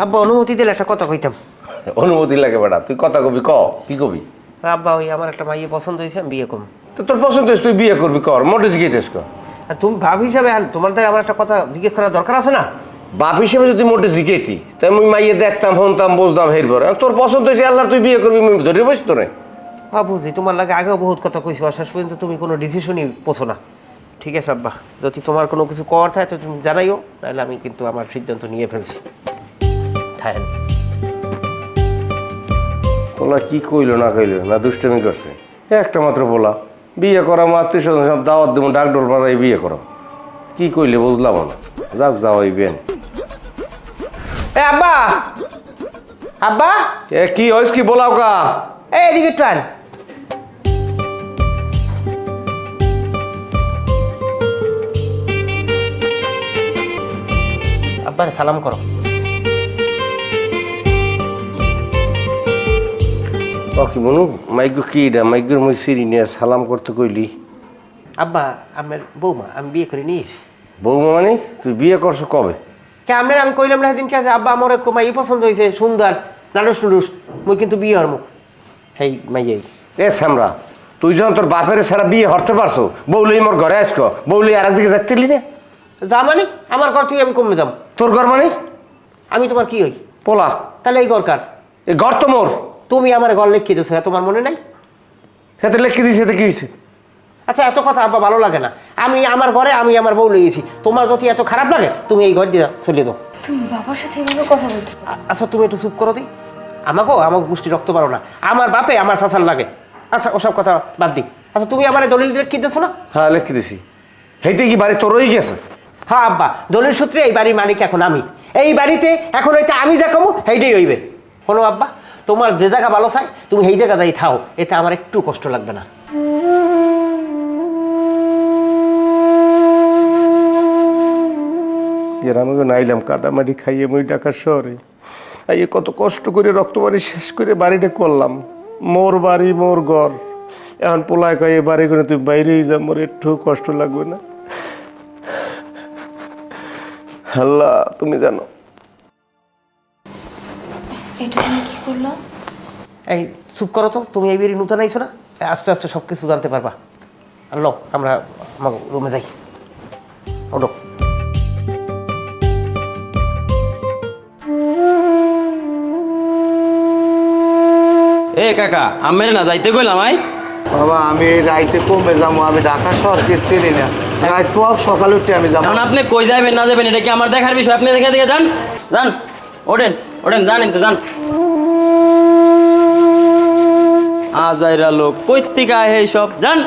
আব্বা অনুমতি দিলে একটা কথা কইতাম। অনুমতি লাগে বেটা, তুই কথা কবি, কি কবি? আব্বা ওই আমার একটা মাইয়ে পছন্দ হয়েছে, আমি বিয়ে করবো। তো তোর পছন্দ হয়েছে তুই বিয়ে করবি, কর, মোটে জিজ্ঞেস কর। আর তুমি ভাব হিসাবে তোমার দ্বারা আমার একটা কথা জিজ্ঞেস করার দরকার আছে না? বাপ হিসেবে যদি মোটে জিজ্ঞেতি তাই আমি মাইয়ে দেখতাম, শুনতাম, বুঝতাম, হেরবর তোর পছন্দ হয়েছে আল্লাহ তুই বিয়ে করবি, ধরে বসি তোরে। হ্যাঁ বুঝি, তোমার লাগে আগেও বহুত কথা কইছো, শেষ পর্যন্ত তুমি কোনো ডিসিশনই পোছো না। ঠিক আছে আব্বা, যদি তোমার কোনো কিছু করার থাকে তো তুমি জানাইও, নাহলে আমি কিন্তু আমার সিদ্ধান্ত নিয়ে ফেলছি। থাকেন তোলা কি কইলো না কইলো না দুষ্টমি করছে, একটা মাত্র বলা বিয়ে করা, আত্মীয় স্বজন সব দাওয়াত দেবো, ডাকডোর মারাই বিয়ে করো, কি কইলে বুঝলাম না। যাক যাও এই বিয়ে। আব্বা, আব্বা কি হয়েছে, কি বলাও কা? এদিকে টান। আব্বারে সালাম করো। কি বনু মাইগু কি এটা, মাইগুর মই সিঁড়ি নিয়ে সালাম করতে কইলি? আব্বা আমার বৌমা, আমি বিয়ে করে নিয়েছি। বৌমা মানে তুই বিয়ে করছো কবে? কে আপনার আমি কইলাম না সেদিন, কে আছে আব্বা আমার এক মাই পছন্দ হয়েছে, সুন্দর নাডুস নুডুস, মুই কিন্তু বিয়ে হরমু হেই মাইয়াই। এ শ্যামরা, তুই যখন তোর বাপের ছাড়া বিয়ে হরতে পারছো, বৌলি মোর ঘরে আসছো, বৌলি আর একদিকে যাচ্ছিলি না? যা মানে আমার ঘর থেকে আমি কমে যাম? তোর ঘর মানে আমি তোমার কি হই? পোলা। তাহলে এই ঘর কার? এই ঘর তো মোর। তুমি আমার ঘর লিখিয়ে দিয়েছো, তোমার মনে নাই? সেটা লিখে দিয়েছে, এতে কি হয়েছে? আচ্ছা এত কথা আব্বা ভালো লাগে না, আমি আমার ঘরে আমি আমার বউ লেগেছি, তোমার যদি এত খারাপ লাগে তুমি এই ঘর দিয়ে চলে দাও। তুমি বাবার সাথে এভাবে কথা বলতেছো? আচ্ছা তুমি একটু চুপ করো দিই, আমাকে গোষ্ঠী রক্ত পারো না, আমার বাপে আমার শাসার লাগে। আচ্ছা ওসব কথা বাদ দিই। আচ্ছা তুমি আমার দলিল কি দিয়েছো না? হ্যাঁ লিখে দিছি। হেইতে কি বাড়ি তোরই গেছে? হ্যাঁ আব্বা, দলিল সূত্রে এই বাড়ির মালিক এখন আমি, এই বাড়িতে এখন হইতে আমি যা কমু সেইটাই হইবে। শোনো আব্বা, তোমার যে জায়গা ভালো চাই তুমি সেই জায়গা যাই থাও, এতে আমার একটু কষ্ট লাগবে না। আমাকে নাইলাম কাদামাটি খাইয়ে মই ঢাকার শহরে আইয়ে কত কষ্ট করে রক্তবাড়ি শেষ করে বাড়িটা করলাম, মোর বাড়ি মোর ঘর। এখন পোলায় খাইয়ে বাড়ি করে তুই বাইরেই যা, মোর একটু কষ্ট লাগবে না? আল্লাহ তুমি জানো। এটা তুমি কি করলা? এই চুপ করো তো, তুমি এই বাড়ি নতুন আইছো না, আস্তে আস্তে সব কিছু জানতে পারবা। আল্লাহ আমরা আমার রুমে যাই। ওলো। এ কাকা আমের না যাইতে কইলাম আই। বাবা আমি রাইতে কমে যাবো, আমি ঢাকা শহরকে চিনি না, রাত পর সকালে উঠে আমি যাবো। এখন আপনি কই যাবেন না যাবেন এটা কি আমার দেখার বিষয়? আপনি দেখে দেখে যান, যান, ওঠেন ওঠেন, জানেন তো যান। আজাইরা লোক কই থেকে আয় এই সব, যান।